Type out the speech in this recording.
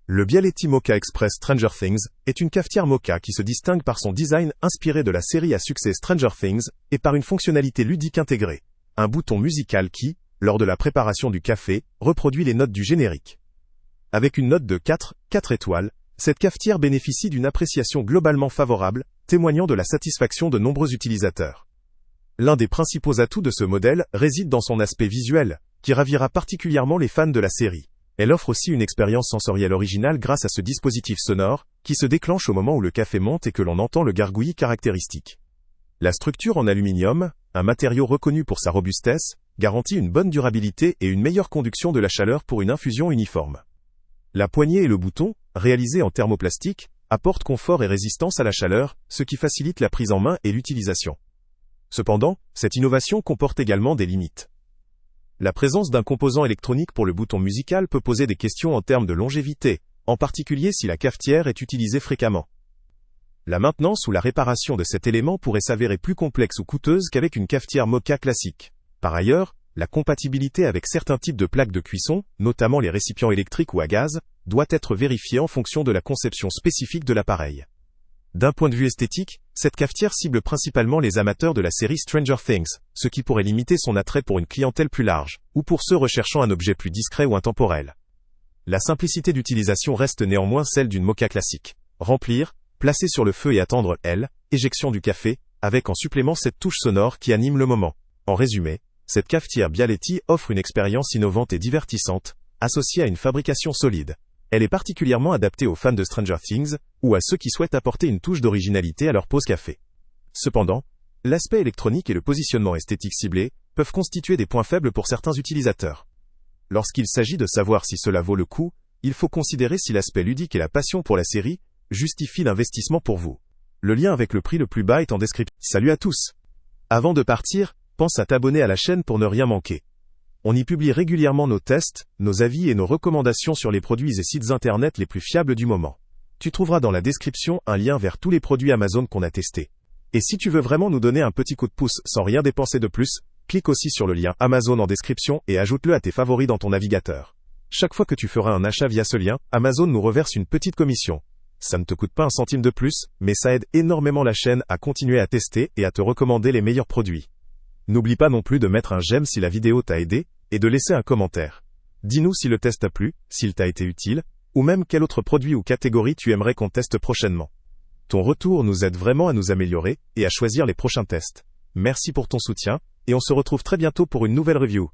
Le Bialetti Moka Express Stranger Things est une cafetière moka qui se distingue par son design inspiré de la série à succès Stranger Things et par une fonctionnalité ludique intégrée. Un bouton musical qui, lors de la préparation du café, reproduit les notes du générique. Avec une note de 4 étoiles, cette cafetière bénéficie d'une appréciation globalement favorable, témoignant de la satisfaction de nombreux utilisateurs. L'un des principaux atouts de ce modèle réside dans son aspect visuel, qui ravira particulièrement les fans de la série. Elle offre aussi une expérience sensorielle originale grâce à ce dispositif sonore, qui se déclenche au moment où le café monte et que l'on entend le gargouillis caractéristique. La structure en aluminium, un matériau reconnu pour sa robustesse, garantit une bonne durabilité et une meilleure conduction de la chaleur pour une infusion uniforme. La poignée et le bouton, réalisés en thermoplastique, apportent confort et résistance à la chaleur, ce qui facilite la prise en main et l'utilisation. Cependant, cette innovation comporte également des limites. La présence d'un composant électronique pour le bouton musical peut poser des questions en termes de longévité, en particulier si la cafetière est utilisée fréquemment. La maintenance ou la réparation de cet élément pourrait s'avérer plus complexe ou coûteuse qu'avec une cafetière moka classique. Par ailleurs, la compatibilité avec certains types de plaques de cuisson, notamment les récipients électriques ou à gaz, doit être vérifiée en fonction de la conception spécifique de l'appareil. D'un point de vue esthétique, cette cafetière cible principalement les amateurs de la série Stranger Things, ce qui pourrait limiter son attrait pour une clientèle plus large, ou pour ceux recherchant un objet plus discret ou intemporel. La simplicité d'utilisation reste néanmoins celle d'une moka classique. Remplir, placer sur le feu et attendre éjection du café, avec en supplément cette touche sonore qui anime le moment. En résumé, cette cafetière Bialetti offre une expérience innovante et divertissante, associée à une fabrication solide. Elle est particulièrement adaptée aux fans de Stranger Things, ou à ceux qui souhaitent apporter une touche d'originalité à leur pause café. Cependant, l'aspect électronique et le positionnement esthétique ciblé peuvent constituer des points faibles pour certains utilisateurs. Lorsqu'il s'agit de savoir si cela vaut le coup, il faut considérer si l'aspect ludique et la passion pour la série justifient l'investissement pour vous. Le lien avec le prix le plus bas est en description. Salut à tous! Avant de partir, pense à t'abonner à la chaîne pour ne rien manquer. On y publie régulièrement nos tests, nos avis et nos recommandations sur les produits et sites internet les plus fiables du moment. Tu trouveras dans la description un lien vers tous les produits Amazon qu'on a testés. Et si tu veux vraiment nous donner un petit coup de pouce sans rien dépenser de plus, clique aussi sur le lien Amazon en description et ajoute-le à tes favoris dans ton navigateur. Chaque fois que tu feras un achat via ce lien, Amazon nous reverse une petite commission. Ça ne te coûte pas un centime de plus, mais ça aide énormément la chaîne à continuer à tester et à te recommander les meilleurs produits. N'oublie pas non plus de mettre un j'aime si la vidéo t'a aidé, et de laisser un commentaire. Dis-nous si le test t'a plu, s'il t'a été utile, ou même quel autre produit ou catégorie tu aimerais qu'on teste prochainement. Ton retour nous aide vraiment à nous améliorer, et à choisir les prochains tests. Merci pour ton soutien, et on se retrouve très bientôt pour une nouvelle review.